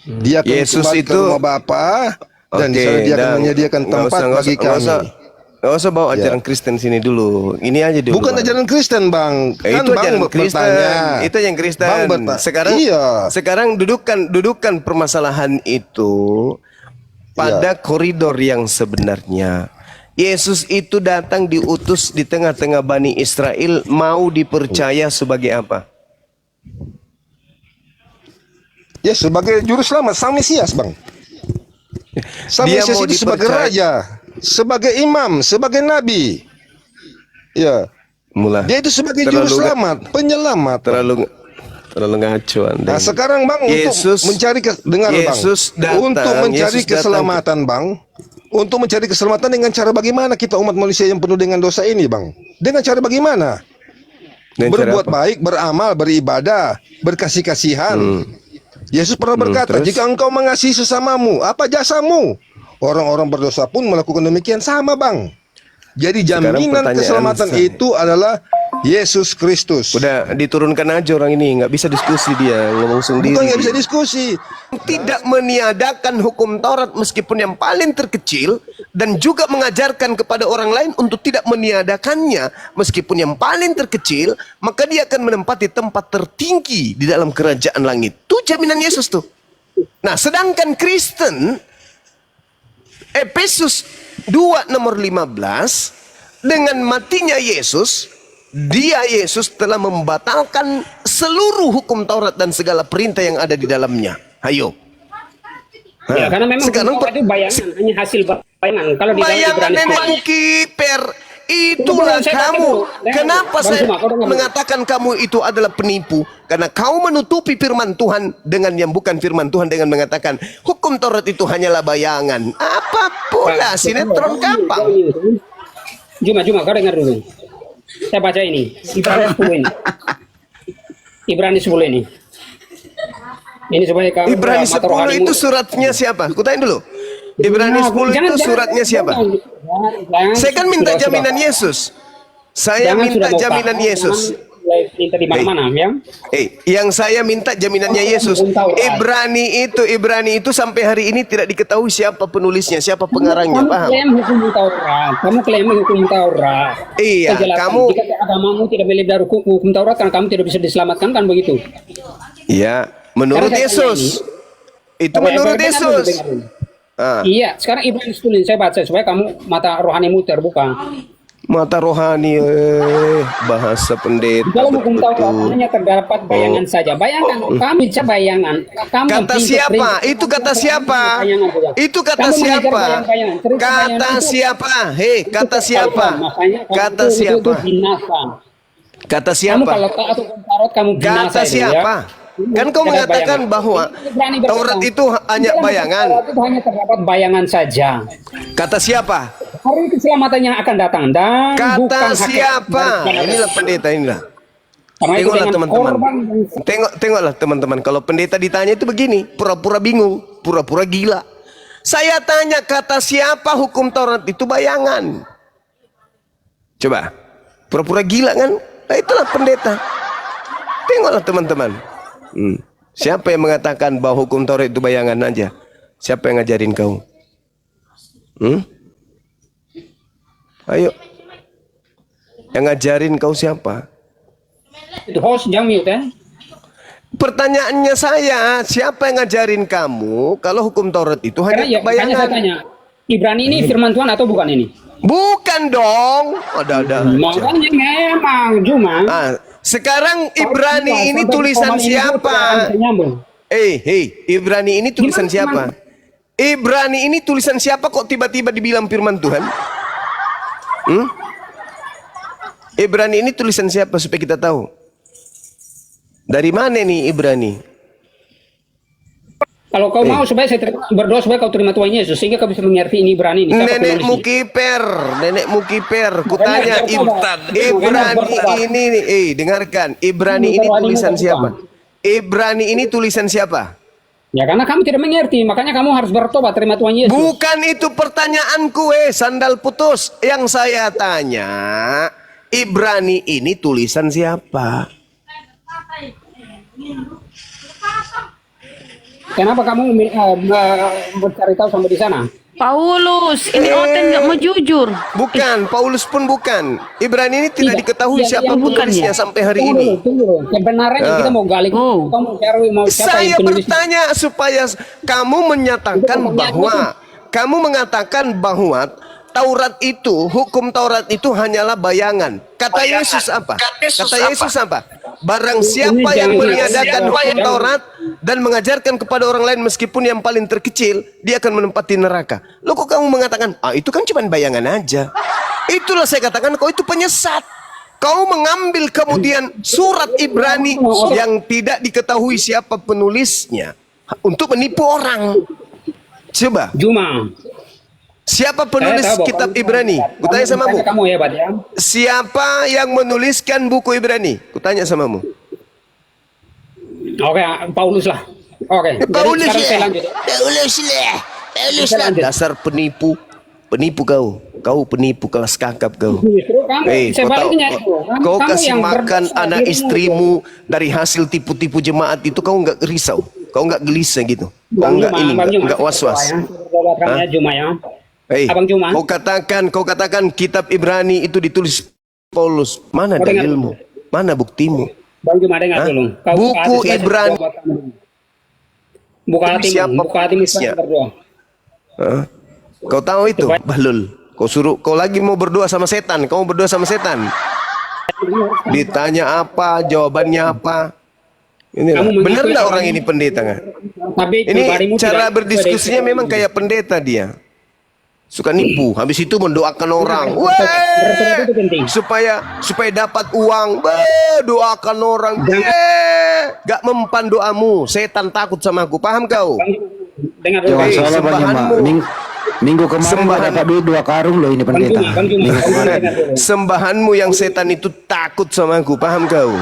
Dia akan Yesus kembali ke itu rumah Bapa, dan di sana dia akan menyediakan tempat bagi kami. Nggak usah bawa Ya. ajaran Kristen sini dulu. Ini aja dulu. Bukan Bang. ajaran Kristen, Bang. Kan Itu Bang ajaran Kristen. bertanya. Itu yang Kristen. Bang bertanya. Sekarang, Iya. sekarang dudukan permasalahan itu pada koridor yang sebenarnya. Yesus itu datang diutus di tengah-tengah Bani Israel, mau dipercaya sebagai apa? Ya, sebagai juru selamat, sang Mesias, Bang. Sang Dia Mesias mau itu sebagai dipercaya- raja, sebagai imam, sebagai nabi. Ya. Mula. Dia itu sebagai juru selamat, penyelamat. Terlalu ngaco Anda. Nah, sekarang Bang, Yesus, untuk mencari dengar Yesus Bang, datang, untuk mencari Yesus datang keselamatan Bang, untuk mencari keselamatan dengan cara bagaimana kita umat manusia yang penuh dengan dosa ini, Bang? Dengan cara bagaimana? Dengan cara Berbuat apa? baik, beramal, beribadah, berkasih-kasihan. Yesus pernah berkata, terus? jika engkau mengasihi sesamamu, apa jasamu? Orang-orang berdosa pun melakukan demikian sama, Bang. Jadi Sekarang jaminan pertanyaan keselamatan saya. itu adalah Yesus Kristus. Udah diturunkan aja orang ini, nggak bisa diskusi dia, ngomong sendiri. Bukan nggak bisa diskusi. Tidak meniadakan hukum Taurat meskipun yang paling terkecil, dan juga mengajarkan kepada orang lain untuk tidak meniadakannya meskipun yang paling terkecil, maka dia akan menempati tempat tertinggi di dalam kerajaan langit. Itu jaminan Yesus tuh. Nah, sedangkan Kristen, Efesus 2 nomor 15, dengan matinya Yesus, Yesus telah membatalkan seluruh hukum Taurat dan segala perintah yang ada di dalamnya. Ayo. Ya, karena memang sekarang itu bayangan, hanya hasil bayangan. Kalau di dalam bayangan Ibrani nenek 10, Mukiper, itulah Saya baca kamu. dulu. Kenapa Bang saya Suma, kau dengar dulu. mengatakan kamu itu adalah penipu? Karena kau menutupi firman Tuhan dengan yang bukan firman Tuhan, dengan mengatakan hukum Taurat itu hanyalah bayangan. Apa pula sinetron kapal? Cuma, kau dengar dulu. Saya baca ini, Ibrani 10 ini. Ibrani 10 ini. Ini supaya kamu Ibrani mata 10 rohanimu. itu suratnya siapa? Kutanya dulu. Ibrani 10 itu suratnya siapa? Saya kan minta jaminan Yesus. Saya minta jaminan Yesus. Minta di mana-mana, ya. Yang saya minta jaminannya Yesus. Ibrani itu sampai hari ini tidak diketahui siapa penulisnya, siapa pengarangnya, Kamu paham? klaim hukum Taurat. Kamu klaim hukum Taurat. Iya, Saya jelaskan, kamu. jika agamamu tidak melihat dari hukum Taurat, kan kamu tidak bisa diselamatkan, kan begitu? Iya, menurut Karena saya Yesus. Itu Oke, menurut dengar dulu, Yesus. dengar dulu. Ah, Iya, sekarang Ibrani 10 ini saya baca supaya kamu mata rohanimu terbuka. mata rohani, bahasa pendeta. Di dalam hukum Taurat betul. hanya terdapat bayangan saja. Bayangkan, kami bisa bayangan. Kamu Kata yang siapa? prinsip-prinsip, Itu kata kamu siapa? bayangan juga. Itu kata Kamu mengajar siapa? bayang-bayangan. Terus Kata bayangan itu- siapa? Hei, kata itu siapa? kekalahan. Makanya kamu Kata itu siapa? binasa. Kata Kamu siapa? kalau taat hukum Taurat kamu binasa Kata itu, siapa? ya. Kan kau Tidak ada mengatakan bayangan. bahwa Ini berani berkata, Taurat itu hanya dalam bayangan. Taurat itu hanya terdapat bayangan saja. Kata siapa? Hari keselamatan yang akan datang dan bukan Kata hakikat siapa? daripada- Inilah pendeta inilah. Karena itu Tengoklah dengan teman-teman. korban dan- Tengoklah teman-teman. Kalau pendeta ditanya itu begini, pura-pura bingung, pura-pura gila. Saya tanya kata siapa hukum Taurat itu bayangan. Coba, pura-pura gila kan? Nah itulah pendeta. Tengoklah teman-teman. Siapa yang mengatakan bahwa hukum Taurat itu bayangan aja? Siapa yang ngajarin kau? Ayo. Yang ngajarin kau siapa? itu host jangan mute, ya. Pertanyaannya saya, siapa yang ngajarin kamu kalau hukum Taurat itu Karena hanya ya, makanya saya bayangan? tanya, Ibrani ini firman Tuhan atau bukan ini? Bukan dong. Ada. Makanya memang cuma. Sekarang Ibrani ini tulisan siapa? Ibrani ini tulisan siapa? Ibrani ini tulisan siapa kok tiba-tiba dibilang firman Tuhan? Ibrani ini tulisan siapa supaya kita tahu? Dari mana nih Ibrani? Kalau kau mau supaya saya berdoa supaya kau terima Tuhan Yesus sehingga kau bisa mengerti ini Ibrani ini. Nenek Mukiper, kutanya Ibrani ini nih, dengarkan, Ibrani ini tulisan siapa? Ibrani ini tulisan siapa? Ya karena kamu tidak mengerti, makanya kamu harus bertobat terima Tuhan Yesus. Bukan itu pertanyaanku, sandal putus. Yang saya tanya, Ibrani ini tulisan siapa? Kenapa kamu mencari tahu sampai di sana? Paulus, ini Oten nggak mau jujur. Bukan, Paulus pun bukan. Ibrani ini tidak diketahui siapa bukan penulisnya ya? sampai hari Tunggu ini. dulu, tunggu dulu. Kebenarannya kita mau gali. Oh. Kamu cari mau siapa Saya yang penulis? bertanya supaya kamu menyatakan bahwa kamu mengatakan bahwa Taurat itu, hukum Taurat itu hanyalah bayangan. Kata Yesus apa? Kata Yesus apa? Barang siapa yang meniadakan hukum Taurat dan mengajarkan kepada orang lain meskipun yang paling terkecil, dia akan menempati neraka. Loh kok kamu mengatakan, itu kan cuma bayangan aja. Itulah saya katakan, kau itu penyesat. Kau mengambil kemudian surat Ibrani yang tidak diketahui siapa penulisnya untuk menipu orang. Coba, Juma. siapa penulis Saya tahu, kitab Bapak. Ibrani? Kutanya samamu. Kamu hebat ya. Siapa yang menuliskan buku Ibrani? Kutanya samamu. Oke, Paulus lah. Oke. Jadi Paulus sekarang saya ya. lanjut. Paulus lah. Paulus Kita lah. lanjut. Dasar penipu. Penipu kau. Kau penipu kelas kakap kau. Justru kamu sebaliknya itu. Kau Kamu kasih yang makan berdosa anak dirimu. istrimu dari hasil tipu-tipu jemaat itu, kau nggak risau, kau nggak gelisah gitu, kau Bang nggak Juma, ini, Bang Juma. nggak was-was. Ya. Juma ya. Abang Juma. Kau katakan kitab Ibrani itu ditulis Paulus. Mana Kau dengar dalilmu? Mana buktimu? Bang Juma dengar Hah? dulu. Kau Buku buka hati sebagai Ibrani. buat kamu. Buka Tapi hatimu, siapa buka hatimu penulisnya? sebagai berdoa. Hah? Kau tahu itu, Supaya- Bahlul. Kau lagi mau berdoa sama setan. Kau mau berdoa sama setan. Ditanya apa, jawabannya apa. Ini Kamu bener mengikuti nggak orang orang ini pendeta nggak? Tapi Ini pribadimu cara tidak- berdiskusinya memang kayak pendeta dia. Suka nipu, habis itu mendoakan orang. Bertobat itu penting. Supaya dapat uang. Doakan orang. Gak mempan doamu. Setan takut sama aku. Paham kau? Dengar dulu. Jangan Hei, salah Bang Juma. sembahanmu. Minggu kemarin Sembahan. dapat duit 2 karung loh ini Bang pendeta. Juma, Bang Juma, Minggu Bang Juma, kemarin. dengar dulu. Sembahanmu yang setan itu takut sama aku. Paham kau?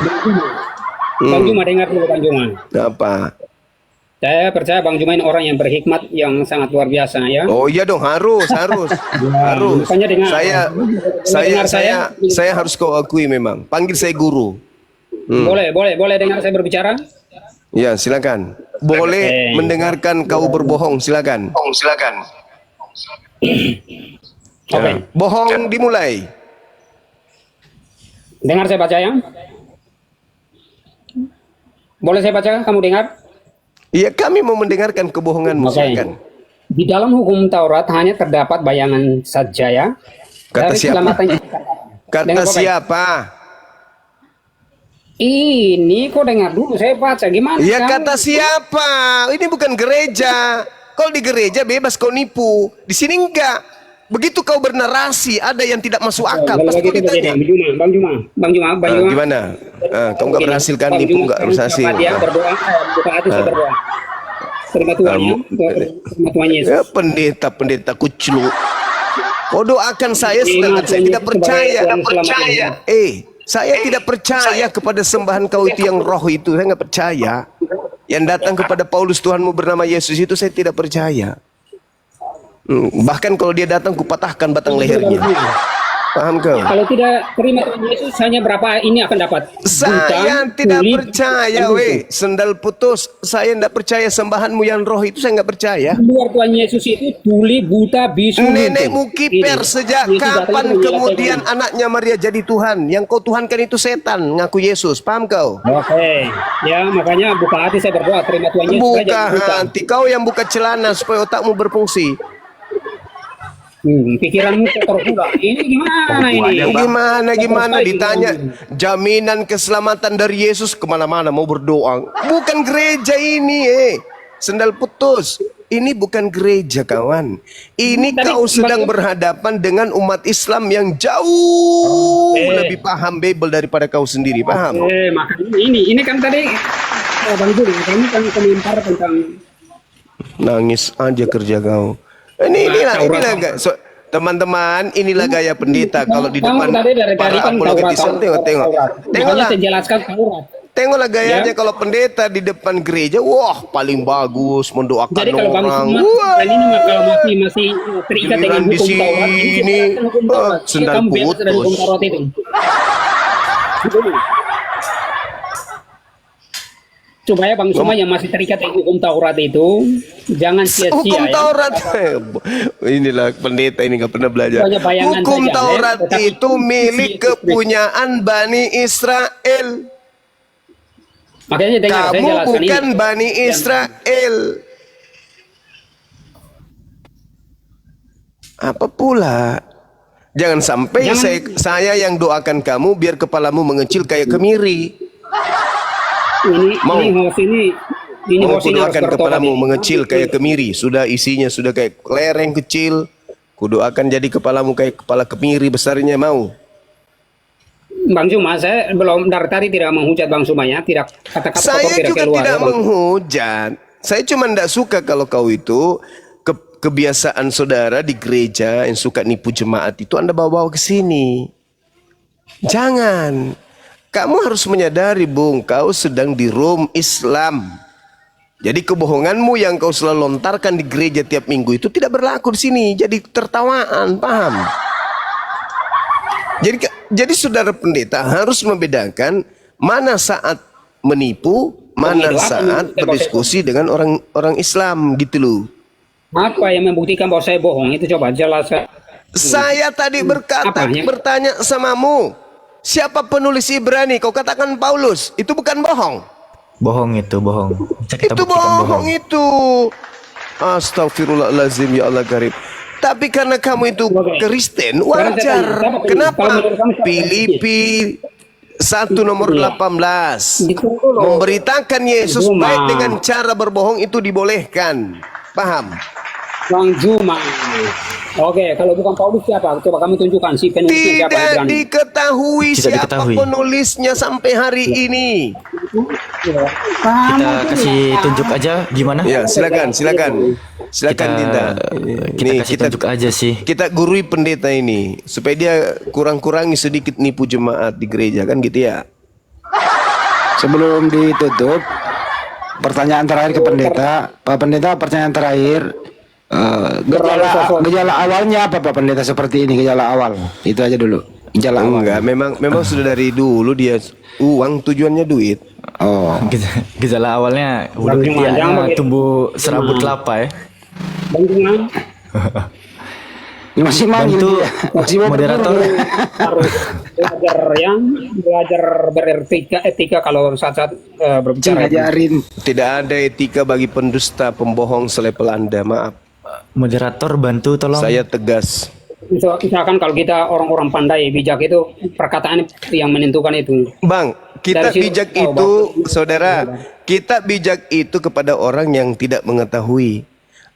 Bang Juma dengar dulu, Bang Juma. Apa? Saya percaya Bang Juma ini orang yang berhikmat yang sangat luar biasa ya. Oh iya dong, harus. Harus. makanya dengar. Saya harus kau akui memang. Panggil saya guru. Boleh dengar saya berbicara? Ya, silakan. Boleh Oke. mendengarkan kau berbohong, silakan. Oke. Ya. Bohong dimulai. Dengar saya baca ya. Boleh saya baca? Kamu dengar? Iya, kami mau mendengarkan kebohonganmu, Oke. silakan. Di dalam hukum Taurat hanya terdapat bayangan saja ya. Kata Dari siapa? keselamatan Kata Dengar, Bapak. siapa? Ini kok dengar dulu saya baca gimana? Ya kamu? kata siapa? Ini bukan gereja. Kalau di gereja bebas kau nipu. Di sini enggak. Begitu kau bernarasi, ada yang tidak masuk akal. Kalau Pasti kau begitu ditanya. begini, Bang Juma. Gimana? Kau nggak berhasil kan Bang nipu, Juma, nggak sekarang berhasil. siapa Dia berdoa, buka hati saya berdoa. Terima Tuhan ya, terima Tuhan Yesus. Ya, pendeta kuclu. Kau doakan saya sedangkan saya tidak percaya. Saya tidak percaya kepada sembahan kau itu yang roh itu. Saya nggak percaya. Yang datang kepada Paulus Tuhanmu bernama Yesus itu saya tidak percaya. Bahkan kalau dia datang kupatahkan batang lehernya. Paham kau? Kalau tidak terima Tuhan Yesus hanya berapa ini akan dapat? Saya Bunta, tidak kulit, percaya, dan weh. Sendal putus. Saya tidak percaya sembahanmu yang roh itu. Saya nggak percaya. Di luar Tuhan Yesus itu tuli, buta, bisu, Nenekmu lumpuh. kiper Ini. sejak Yesus datang kapan itu kemudian menyelesaikan. anaknya Maria jadi Tuhan? Yang kau tuhankan itu setan, ngaku Yesus. Paham kau? Oke, ya makanya buka hati saya berdoa terima Tuhan Yesus Buka saja, buka. hati. Kau yang buka celana supaya otakmu berfungsi. Pikiranmu kotor pula. Ini gimana ini? Gimana ditanya jaminan keselamatan dari Yesus kemana-mana mau berdoa. Bukan gereja ini, sendal putus. Ini bukan gereja, kawan. Ini Tapi kau sedang maksud- berhadapan dengan umat Islam yang jauh lebih paham Bible daripada kau sendiri. Paham? Makanya ini kan tadi Bang Juli, kamu kan komentar tentang Nangis aja kerja kau. Inilah teman-teman, inilah gaya pendeta kalau di kamu depan tadi dari para kan apologetis. Tengok. Makanya Tengoklah. saya jelaskan Taurat. Tengoklah gayanya Ya. kalau pendeta di depan gereja, wah paling bagus mendoakan Jadi kalau Bang orang. Sumat Wah, ini kalau masih terikat dengan Giliran di hukum Taurat, sini, silakan hukum Taurat. sendal Kamu bebas dari hukum putus. Taurat itu. supaya Bang Suma yang masih terikat dengan hukum Taurat itu jangan sia-sia Hukum ya. Taurat. Inilah pendeta ini nggak pernah belajar. Hanya bayangan Hukum saja, Taurat tetapi itu milik kepunyaan Bani Israel. Makanya dengar saya Kamu jelaskan bukan ini. Bani Israel. Apa pula? Jangan sampai saya yang doakan kamu biar kepalamu mengecil kayak kemiri. Mau. Ini host ini Mau host ini harus kudoakan bertobat kepalamu ini. mengecil kayak kemiri. Sudah isinya sudah kayak lereng kecil. Kudoakan jadi kepalamu kayak kepala kemiri besarnya, mau. Bang Suma, saya belum dari tadi tidak menghujat Bang Suma ya, tidak kata-kata Saya tidak juga keluar. tidak ya, Bang. menghujat. Saya cuma tidak suka kalau kau itu kebiasaan saudara di gereja yang suka nipu jemaat itu Anda bawa-bawa ke sini. Jangan. Kamu harus menyadari, Bung, kau sedang di Rom Islam. Jadi kebohonganmu yang kau selalu lontarkan di gereja tiap minggu itu tidak berlaku di sini. Jadi tertawaan, paham? Jadi saudara pendeta harus membedakan mana saat menipu, mana saat berdiskusi dengan orang Islam gitu loh. Apa yang membuktikan bahwa saya bohong itu coba jelaskan. Saya tadi Apa ya? bertanya samamu, siapa penulis Ibrani? Kau katakan Paulus, itu bukan bohong. Bohong itu, bohong. Bisa kita Itu buktikan bohong itu. Astagfirullahaladzim, ya Allah karim. Tapi karena kamu itu Kristen, wajar. Kenapa? Filipi 1 nomor 18 memberitakan Yesus baik dengan cara berbohong itu dibolehkan. Paham? Bang Juma. Oke, kalau bukan Paulus siapa? Coba kami tunjukkan si penulisnya siapa. Tidak diketahui Tidak siapa diketahui. penulisnya sampai hari ini. Kita kasih tunjuk aja gimana? Ya, silakan. Silakan Dinda. Kita kasih tunjuk aja sih. Kita gurui pendeta ini supaya dia kurang-kurangi sedikit nipu jemaat di gereja kan gitu ya. Sebelum ditutup, pertanyaan terakhir ke pendeta. Pak Pendeta, pertanyaan terakhir. Gejala awalnya apa Pak Pendeta seperti ini, gejala awal? Itu aja dulu. Gejala awal. Enggak, memang sudah dari dulu dia uang tujuannya duit. Oh. Gejala awalnya huruf ketiaknya tumbuh serabut kelapa ya. Bang Juma. Masih manggil Bantu dia. Masih mau moderator. Harus belajar beretika kalau saat berbicara. ngajarin. Tidak ada etika bagi pendusta, pembohong, selepel Anda. Maaf. Moderator bantu tolong. Saya tegas. Misalkan kalau kita orang-orang pandai bijak itu perkataan yang menentukan itu. Bang, kita Dari situ bijak tahu, itu, Bang. saudara, kita bijak itu kepada orang yang tidak mengetahui.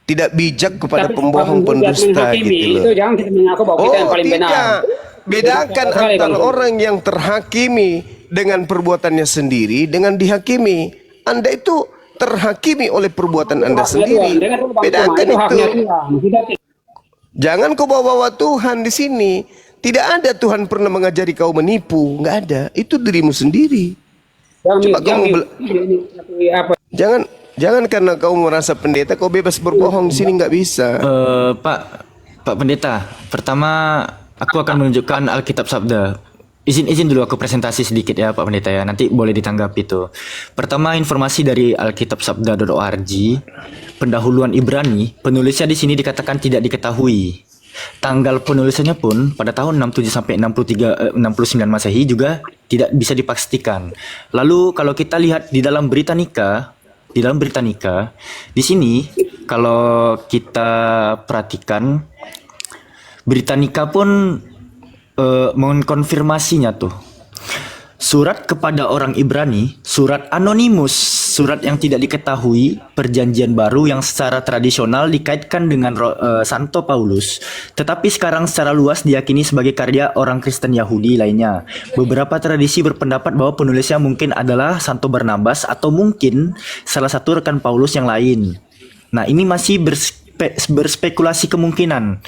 Tidak bijak kepada Tapi pembohong, kalau pendusta menghakimi, gitu loh. itu jangan kita mengaku bahwa kita yang paling benar. tidak. Bedakan Sekali, antara Bang. orang yang terhakimi dengan perbuatannya sendiri dengan dihakimi. Anda itu terhakimi oleh perbuatan Anda sendiri. Bedakan itu haknya itu. Tuhan. Tidak- Jangan kau bawa Tuhan di sini. Tidak ada Tuhan pernah mengajari kau menipu. Nggak ada. Itu dirimu sendiri. Coba kamu apa? Jangan karena kau merasa pendeta kau bebas berbohong di sini, nggak bisa. Pak Pendeta, pertama aku akan menunjukkan Alkitab Sabda. Izin dulu aku presentasi sedikit ya Pak Pendeta ya. Nanti boleh ditanggapi tuh. Pertama, informasi dari alkitabsabda.org. Pendahuluan Ibrani, penulisnya di sini dikatakan tidak diketahui. Tanggal penulisannya pun pada tahun 67 sampai 69 Masehi juga tidak bisa dipastikan. Lalu kalau kita lihat di dalam Britannica, di sini kalau kita perhatikan Britannica pun mengkonfirmasinya tuh. Surat kepada orang Ibrani, surat anonimus, surat yang tidak diketahui, perjanjian baru yang secara tradisional dikaitkan dengan Santo Paulus, tetapi sekarang secara luas diyakini sebagai karya orang Kristen Yahudi lainnya. Beberapa tradisi berpendapat bahwa penulisnya mungkin adalah Santo Barnabas atau mungkin salah satu rekan Paulus yang lain. Nah, ini masih berspekulasi kemungkinan.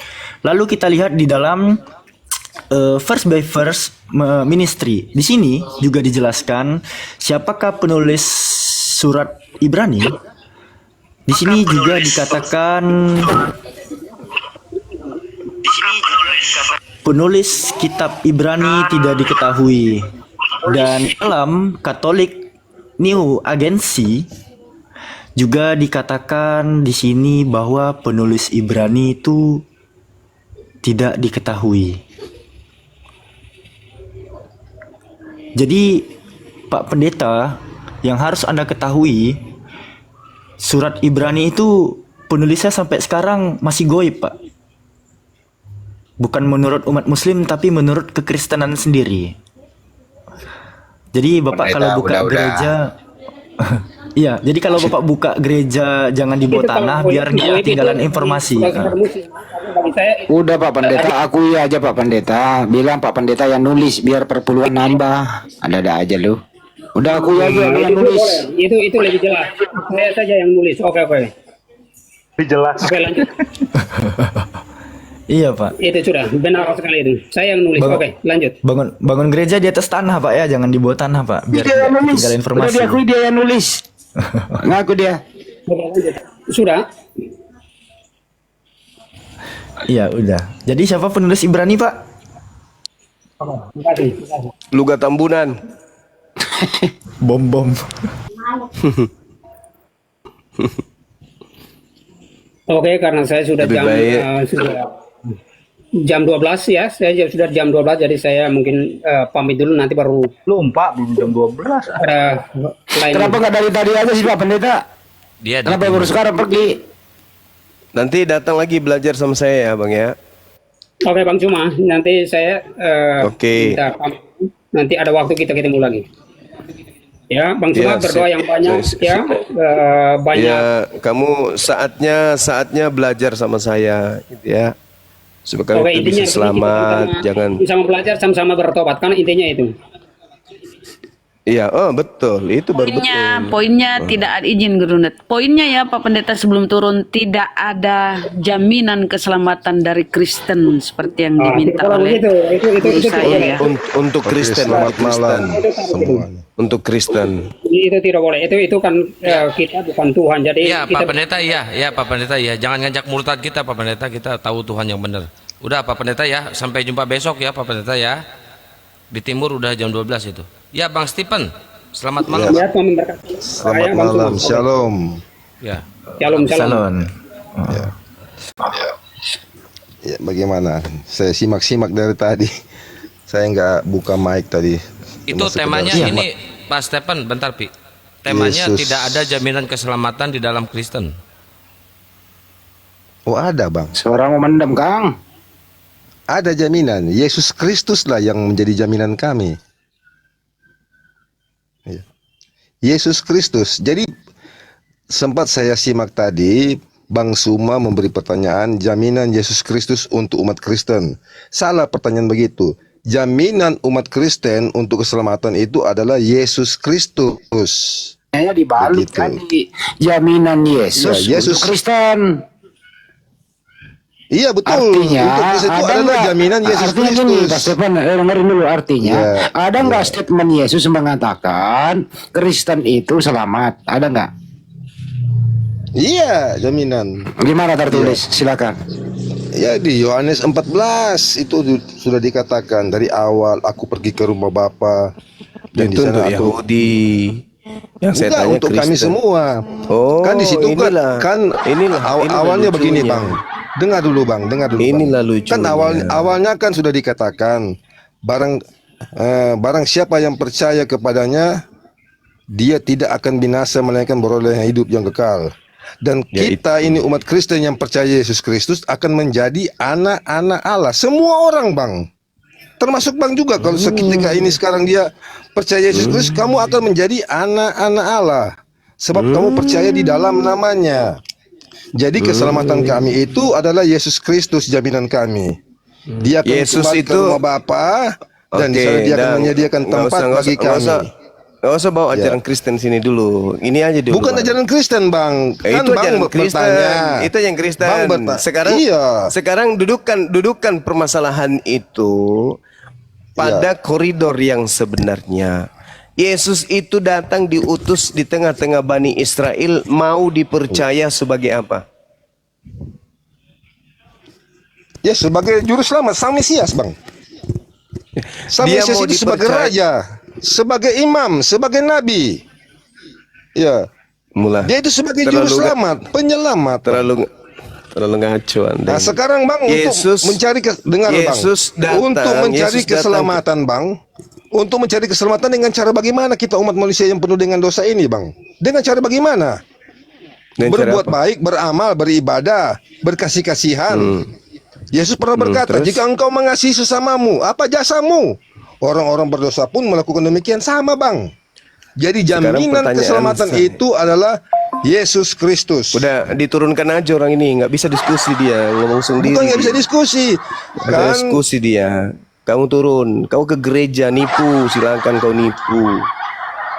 Lalu kita lihat di dalam verse by verse ministry. Di sini juga dijelaskan siapakah penulis surat Ibrani. Di sini juga dikatakan penulis kitab Ibrani tidak diketahui. Dan dalam Katolik New Agency juga dikatakan di sini bahwa penulis Ibrani itu tidak diketahui. Jadi Pak Pendeta, yang harus Anda ketahui, surat Ibrani itu penulisnya sampai sekarang masih goib, Pak. Bukan menurut umat muslim, tapi menurut kekristenan sendiri. Jadi Bapak Pendeta, kalau buka udah. gereja iya, jadi kalau Bapak buka gereja jangan di bawah Itu kalau tanah goib- biar nggak goib itu ketinggalan informasi. kalau muslim. Bagi saya Udah Pak Pendeta, akui aja Pak Pendeta. Bilang Pak Pendeta yang nulis biar perpuluhan nambah. Ada-ada aja lu. Udah akui aja lu yang itu nulis. boleh. Itu lebih jelas. Saya saja yang nulis. Oke. Lebih jelas. Oke, lanjut. Iya, Pak. Itu sudah benar sekali itu. Saya yang nulis. Bang- Oke, lanjut. Bangun gereja di atas tanah, Pak, ya, jangan di bawah tanah, Pak, biar Dia yang tidak nulis. ketinggalan Udah informasi. diakui dia yang nulis. Ngaku dia. Oke, lanjut. Sudah. Iya, udah. Jadi siapa penulis Ibrani, Pak? Terima kasih. Luga Tambunan. Bom. Oke, karena saya sudah Lebih baik. sudah jam 12 ya. Saya sudah jam 12, jadi saya mungkin pamit dulu, nanti baru Belum Pak, belum jam 12. ada lain. Kenapa nggak dari tadi aja sih Pak Pendeta? Dia di Kenapa baru sekarang pergi? Nanti datang lagi belajar sama saya ya Bang ya. Oke, Bang Cuma, nanti saya Oke. minta pamit. Nanti ada waktu kita ketemu lagi. Ya, Bang Cuma Ya, berdoa yang banyak ya, banyak. Ya, kamu saatnya belajar sama saya gitu ya. Supaya Oke, kami itu intinya bisa selamat, jangan. sama belajar, sama-sama bertobat, karena intinya itu. Iya, oh betul, itu baru betul. Poinnya tidak ada izin Gerundet. Poinnya ya Pak Pendeta sebelum turun tidak ada jaminan keselamatan dari Kristen seperti yang diminta Kalau oleh begitu, itu guru tidak saya boleh. ya. Untuk Oke, Kristen, selamat untuk Kristen, malam semuanya. untuk Kristen. Itu tidak boleh. Itu kan kita bukan Tuhan. Jadi Iya, kita Pak Pendeta, ya Pak Pendeta, ya. Jangan ngajak murtad kita, Pak Pendeta. Kita tahu Tuhan yang benar. Udah Pak Pendeta ya, sampai jumpa besok ya Pak Pendeta ya. Di timur udah jam 12 itu. Ya Bang Stephen, selamat malam. ya Tuhan memberkati. Selamat Saya, Bang malam, Cuma. shalom. Ya. Shalom. Salon. Ya, bagaimana? Saya simak-simak dari tadi. Saya nggak buka mic tadi. Itu Cuma sekedar temanya simak. ini Pak Stephen, bentar Pi. Temanya Yesus. tidak ada jaminan keselamatan di dalam Kristen. Oh ada bang, Seorang mau mendem Kang. ada jaminan. Yesus Kristus lah yang menjadi jaminan kami. Ya. Yesus Kristus. Jadi sempat saya simak tadi, Bang Suma memberi pertanyaan jaminan Yesus Kristus untuk umat Kristen. Salah pertanyaan begitu. Jaminan umat Kristen untuk keselamatan itu adalah Yesus Kristus. Kayaknya dibalik Begitu. tadi. Jaminan Yesus, Ya, Yesus. untuk Kristen. Iya betul. Artinya Untuk Kristen itu ada adalah nggak? jaminan Yesus Artinya gini, Pak Kristus. Stephen, dengerin dulu artinya. Ya, Ada nggak statement Yesus mengatakan Kristen itu selamat? Ada nggak? Iya, jaminan. Gimana tertulis? Silakan. Ya di Yohanes 14 itu sudah dikatakan dari awal aku pergi ke rumah Bapa dan di Itu sana untuk aku Yahudi. Yang saya enggak tanya untuk kami Kristen. semua. Oh, Kan di situ inilah. Inilah awalnya begini lucunya. Bang. Dengar dulu Bang. Inilah Bang. lucunya. Kan awalnya kan sudah dikatakan barang siapa yang percaya kepadanya dia tidak akan binasa melainkan beroleh hidup yang kekal. Dan Ya, kita ini umat Kristen yang percaya Yesus Kristus akan menjadi anak-anak Allah. Semua orang Bang. Termasuk Bang juga kalau ketika ini sekarang dia percaya Yesus Kristus, kamu akan menjadi anak-anak Allah. Sebab kamu percaya di dalam namanya. Jadi keselamatan kami itu adalah Yesus Kristus jaminan kami. Dia akan Yesus kembali ke itu- rumah Bapa dan di sana dia akan menyediakan tempat bagi kami. Nggak usah bawa Ya. ajaran Kristen sini dulu. Ini aja dulu. Bukan Bang. ajaran Kristen Bang. Eh, itu ajaran Kristen. bertanya. Itu yang Kristen. Bang bertanya. Sekarang Iya. sekarang dudukan permasalahan itu pada koridor yang sebenarnya. Yesus itu datang diutus di tengah-tengah Bani Israel, mau dipercaya sebagai apa? Ya sebagai juru selamat, sang Mesias Bang. Sang Dia Mesias mau itu sebagai dipercaya- raja, sebagai imam, sebagai nabi. Ya. Mulai. Dia itu sebagai juru selamat, penyelamat. Terlalu ngaco Anda. Nah, sekarang Bang, Yesus, untuk mencari dengar Yesus Bang, untuk mencari Yesus keselamatan Bang, untuk mencari keselamatan dengan cara bagaimana kita umat manusia yang penuh dengan dosa ini Bang? Dengan cara bagaimana? Berbuat baik, beramal, beribadah, berkasih-kasihan. Yesus pernah berkata, jika engkau mengasihi sesamamu, apa jasamu? Orang-orang berdosa pun melakukan demikian sama Bang. Jadi jaminan keselamatan itu adalah Yesus Kristus. Udah diturunkan aja orang ini, nggak bisa diskusi dia, ngomong sendiri. Bukan nggak bisa diskusi, kan? Diskusi dia. Kamu turun, kau ke gereja nipu, silakan kau nipu.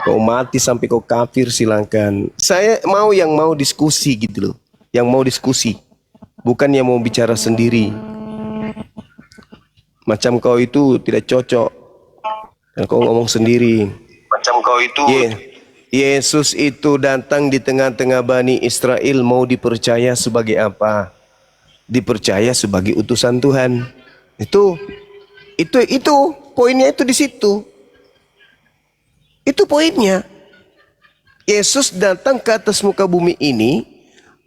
Kau mati sampai kau kafir, silakan. Saya mau diskusi gitu loh, yang mau diskusi, bukan yang mau bicara sendiri. Macam kau itu tidak cocok, dan kau ngomong sendiri. Macam kau itu. Yesus itu datang di tengah-tengah Bani Israel, mau dipercaya sebagai apa? Dipercaya sebagai utusan Tuhan. Itu poinnya itu di situ. Itu poinnya. Yesus datang ke atas muka bumi ini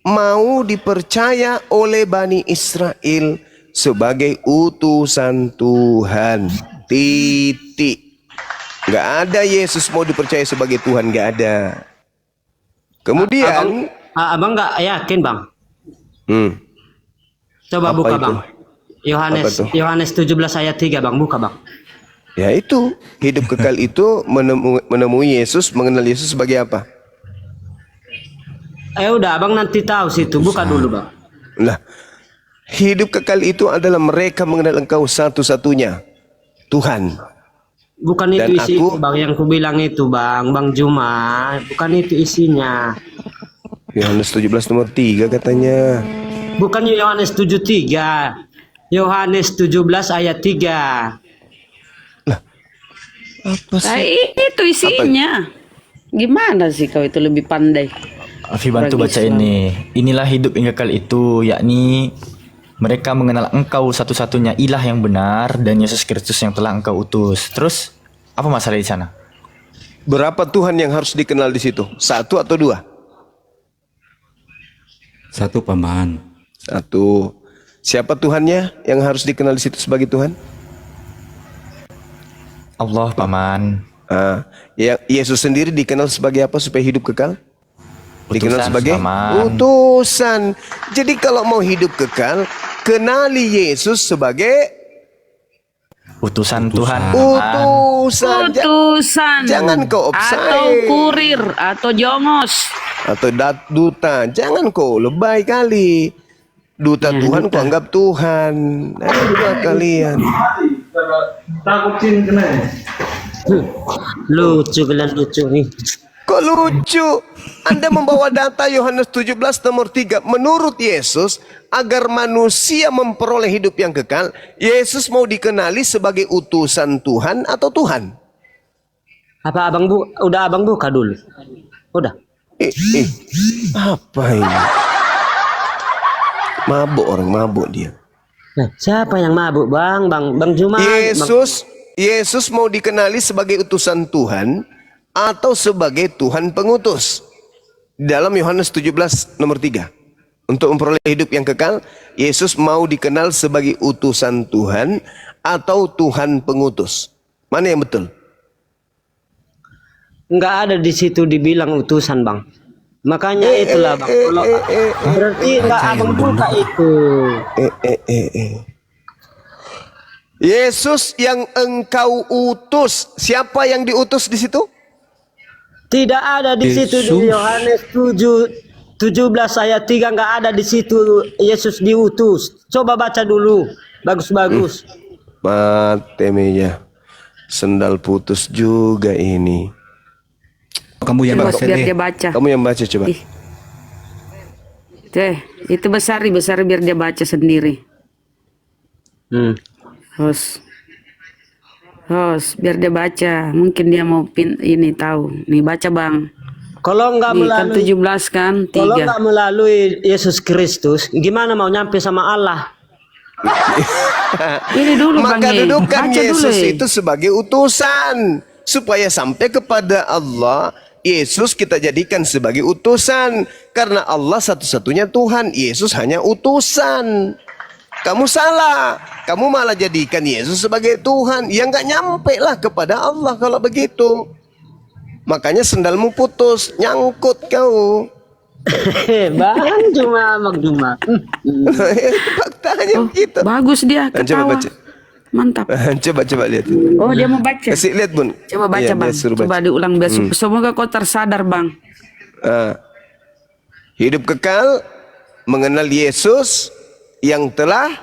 mau dipercaya oleh Bani Israel sebagai utusan Tuhan. Titik. Nggak ada Yesus mau dipercaya sebagai Tuhan, nggak ada. Kemudian abang nggak yakin Bang? Coba apa buka itu? Bang. Yohanes 17 ayat 3 Bang, buka Bang. Ya itu, hidup kekal itu menemui Yesus, mengenal Yesus sebagai apa? Udah Abang nanti tahu situ, buka dulu Bang. Lah, hidup kekal itu adalah mereka mengenal Engkau satu-satunya Tuhan. Bukan itu isi Bang yang ku bilang itu Bang Juma, bukan itu isinya. Yohanes 17 nomor 3 katanya. Bukan Yohanes 7:3. Yohanes 17 ayat 3. Lah, apa sih? Itu isinya. Gimana sih kau itu lebih pandai? Afi bantu baca ini. Inilah hidup yang kekal itu, yakni mereka mengenal Engkau satu-satunya ilah yang benar dan Yesus Kristus yang telah Engkau utus. Terus apa masalah di sana? Berapa Tuhan yang harus dikenal di situ? 1 atau 2? 1 Paman. 1. Siapa Tuhannya yang harus dikenal di situ sebagai Tuhan? Allah, Paman. Yesus sendiri dikenal sebagai apa supaya hidup kekal? Dikenal sebagai utusan. Jadi kalau mau hidup kekal, kenali Yesus sebagai utusan Tuhan. Utusan. Jangan kau offside. Atau kurir atau jongos atau duta. Jangan kau lebay kali. Duta Tuhan kau anggap Tuhan. Ayo juga kalian. Takutin kena. Lucu nih. Kok lucu? Anda membawa data Yohanes 17 nomor 3. Menurut Yesus, agar manusia memperoleh hidup yang kekal, Yesus mau dikenali sebagai utusan Tuhan atau Tuhan? Apa udah abang buka dulu? Udah. Apa ini? Mabuk orang, mabuk dia. Nah, siapa yang mabuk Bang Juma? Yesus mau dikenali sebagai utusan Tuhan atau sebagai Tuhan pengutus. Dalam Yohanes 17 nomor 3. Untuk memperoleh hidup yang kekal, Yesus mau dikenal sebagai utusan Tuhan atau Tuhan pengutus. Mana yang betul? Enggak ada di situ dibilang utusan Bang. Makanya itulah Bang. Kalau berarti enggak abang buka itu. Yesus yang engkau utus, siapa yang diutus di situ? Tidak ada di situ di Yohanes 17 ayat 3 nggak ada di situ Yesus diutus. Coba baca dulu, bagus-bagus. Mate meja, sendal putus juga ini. Kamu yang baca biar dia baca. Kamu yang baca coba. Itu besar biar dia baca sendiri. Host, biar dia baca. Mungkin dia mau ini tahu. Nih baca Bang. Kalau nggak melalui 17 kan 3. Kalau nggak melalui Yesus Kristus, gimana mau nyampe sama Allah? Ini dulu Bang. Maka dudukan Baca Yesus dulu, itu sebagai utusan supaya sampai kepada Allah Yesus kita jadikan sebagai utusan karena Allah satu-satunya Tuhan, Yesus hanya utusan. Kamu salah, kamu malah jadikan Yesus sebagai Tuhan. Ya nggak nyampe lah kepada Allah kalau begitu. Makanya sendalmu putus, nyangkut kau. Bang Juma. Faktanya begitu. Bagus dia Coba ketawa. baca. Mantap. Coba lihat. Oh, dia mau baca. Kasih lihat Bun. Coba baca, Iya, Bang. dia suruh Coba baca. diulang biar semoga kau tersadar, Bang. Hidup kekal mengenal Yesus yang telah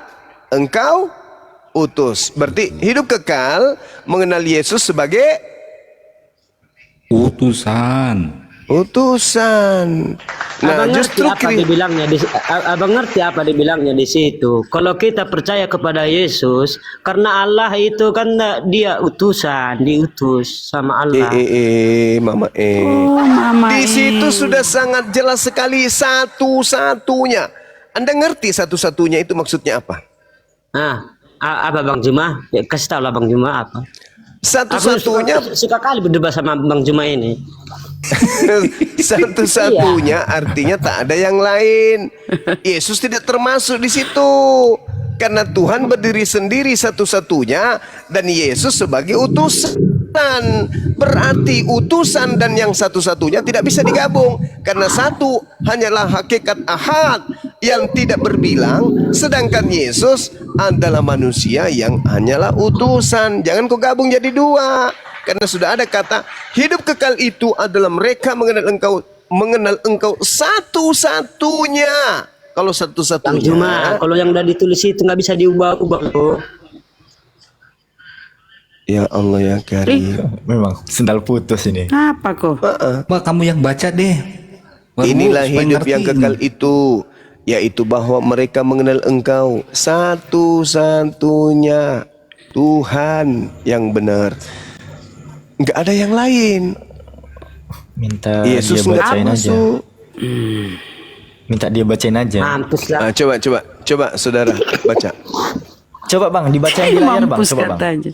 engkau utus. Berarti hidup kekal mengenal Yesus sebagai Utusan. utusan. Nah, Abang ngerti justru apa dibilangnya abang ngerti apa dibilangnya di situ. Kalau kita percaya kepada Yesus, karena Allah itu kan dia utusan, diutus sama Allah. Mama Oh, Mama. Di situ sudah sangat jelas sekali satu-satunya. Anda ngerti satu-satunya itu maksudnya apa? Apa Bang Juma? Ya, kasih tahu lah Bang Juma apa. Satu-satunya Aku suka kali berdebat sama Bang Juma ini. satu-satunya artinya tak ada yang lain. Yesus tidak termasuk di situ. Karena Tuhan berdiri sendiri satu-satunya dan Yesus sebagai utusan. Berarti utusan dan yang satu-satunya tidak bisa digabung. Karena satu hanyalah hakikat ahad yang tidak berbilang, sedangkan Yesus adalah manusia yang hanyalah utusan. Jangan kau gabung jadi dua. Karena sudah ada kata hidup kekal itu adalah mereka mengenal engkau satu-satunya. Kalau Bang satu-satunya Juma, kalau yang udah ditulis itu nggak bisa diubah-ubah loh. ya Allah ya Karim. Memang sendal putus ini. Apa kok? Pak, kamu yang baca deh. Baru Inilah supaya hidup ngerti yang ini. kekal itu, yaitu bahwa mereka mengenal engkau satu-satunya Tuhan yang benar. Enggak ada yang lain. Minta Yesus dia enggak bacain aja. masuk. Minta dia bacain aja. Mampus lah. Coba saudara baca. Coba Bang, dibacain di layar Bang. Mampus Coba Bang. katanya.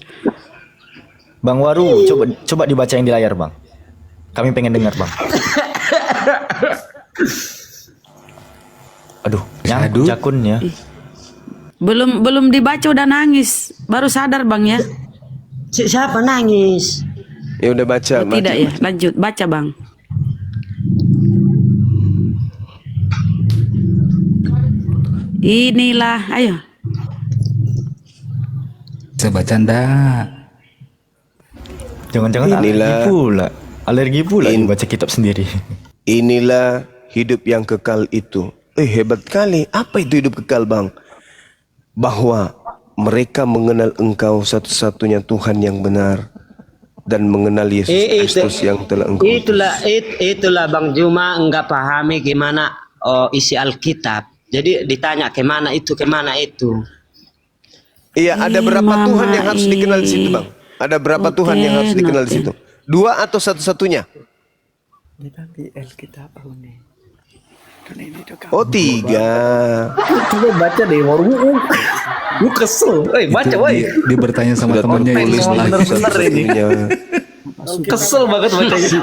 Bang Waru, coba dibacain di layar Bang. Kami pengen dengar Bang. Aduh, nyangkut jakunnya. Belum dibaca udah nangis. Baru sadar, Bang ya. Siapa nangis? Ya udah baca. Oh, tidak ya. Lanjut baca, Bang. Inilah, ayo. Bisa baca ndak? Jangan-jangan alergi pula baca kitab sendiri. Inilah hidup yang kekal itu. Hebat kali. Apa itu hidup kekal, Bang? Bahwa mereka mengenal engkau satu-satunya Tuhan yang benar dan mengenal Yesus Kristus yang telah engkau. Itulah Bang Juma enggak pahami gimana isi Alkitab. Jadi ditanya kemana itu. Iya, ada berapa Tuhan yang harus dikenal di situ, Bang? Ada berapa Tuhan yang harus dikenal di situ? 2 atau satu-satunya? Oh, 3. Coba baca deh, Lu kesel. Baca woi. Dia bertanya sama temannya yang Tulis lagi. satu-satunya. Kesel banget bacanya.